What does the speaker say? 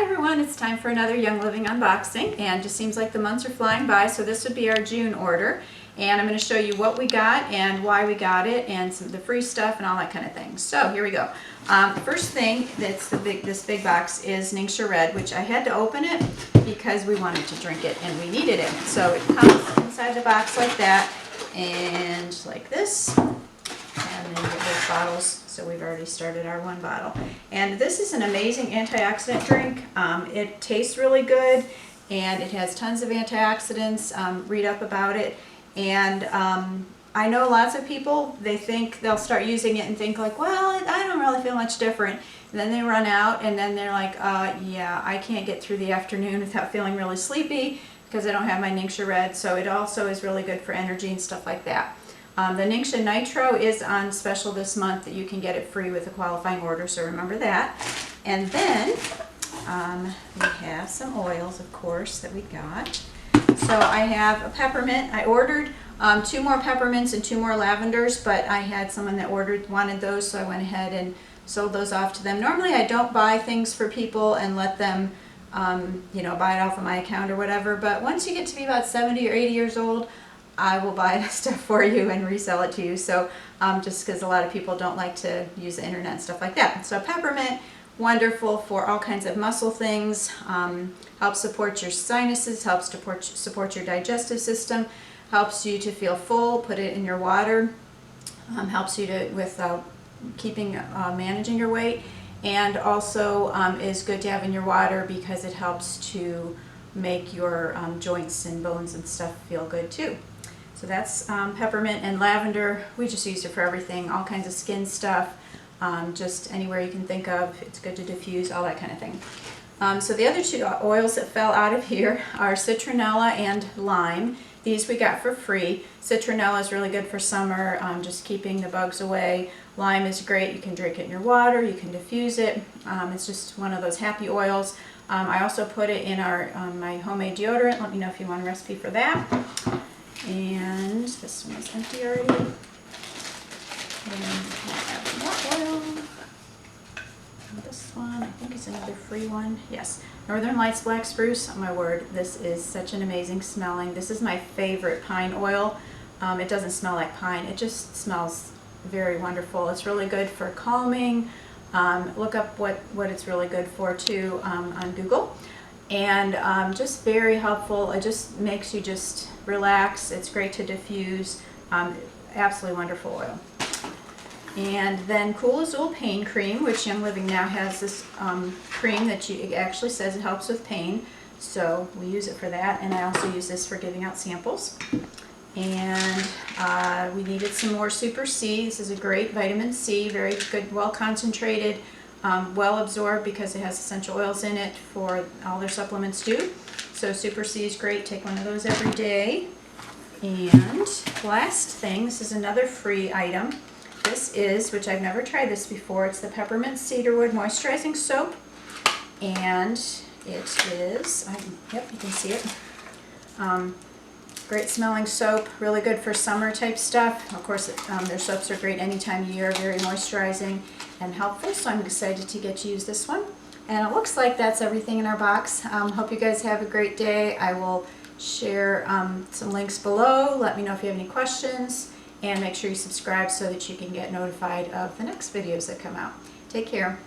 Hi everyone, it's time for another Young Living unboxing, and it just seems like the months are flying by, so this would be our June order, and I'm going to show you what we got and why we got it and some of the free stuff and all that kind of thing. So here we go. First thing that's this big box is Ningxia Red, which I had to open it because we wanted to drink it and we needed it. So it comes inside the box like that and like this. And then you get those bottles. So we've already started our one bottle. And this is an amazing antioxidant drink. It tastes really good and it has tons of antioxidants. Read up about it. And I know lots of people, they think they'll start using it and think like, well, I don't really feel much different. And then they run out and then they're like, yeah, I can't get through the afternoon without feeling really sleepy because I don't have my Ningxia Red. So it also is really good for energy and stuff like that. The Ningxia Nitro is on special this month that you can get it free with a qualifying order, so remember that. And then we have some oils, of course, that we got. So I have a peppermint. I ordered 2 more peppermints and 2 more lavenders, but I had someone that wanted those, so I went ahead and sold those off to them. Normally I don't buy things for people and let them you know, buy it off of my account or whatever, but once you get to be about 70 or 80 years old, I will buy that stuff for you and resell it to you. So just because a lot of people don't like to use the internet and stuff like that. So peppermint, wonderful for all kinds of muscle things, helps support your sinuses, helps support your digestive system, helps you to feel full, put it in your water, helps you to with keeping managing your weight, and also is good to have in your water because it helps to make your joints and bones and stuff feel good too. So that's peppermint. And lavender, we just used it for everything, all kinds of skin stuff, just anywhere you can think of. It's good to diffuse, all that kind of thing. So the other 2 oils that fell out of here are citronella and lime. These we got for free. Citronella is really good for summer, just keeping the bugs away. Lime is great. You can drink it in your water, you can diffuse it. It's just one of those happy oils. I also put it in my homemade deodorant. Let me know if you want a recipe for that. And this one is empty already. And we have more oil. And this one, I think, is another free one. Yes, Northern Lights Black Spruce. Oh my word, this is such an amazing smelling. This is my favorite pine oil. It doesn't smell like pine. It just smells very wonderful. It's really good for calming. Look up what it's really good for too on Google. And just very helpful. It just makes you just relax. It's great to diffuse. Absolutely wonderful oil. And then Cool Azul Pain Cream, which Young Living now has this cream that it actually says it helps with pain. So we use it for that. And I also use this for giving out samples. And we needed some more Super C. This is a great vitamin C, very good, well concentrated, well absorbed because it has essential oils in it for all their supplements do. So Super C is great. Take one of those every day. And last thing, this is another free item. This is, which I've never tried this before, it's the Peppermint Cedarwood Moisturizing Soap. And it is, yep, you can see it. Great smelling soap, really good for summer type stuff. Of course, their soaps are great any time of year, very moisturizing and helpful, so I'm excited to get to use this one. And it looks like that's everything in our box. Hope you guys have a great day. I will share some links below. Let me know if you have any questions, and make sure you subscribe so that you can get notified of the next videos that come out. Take care.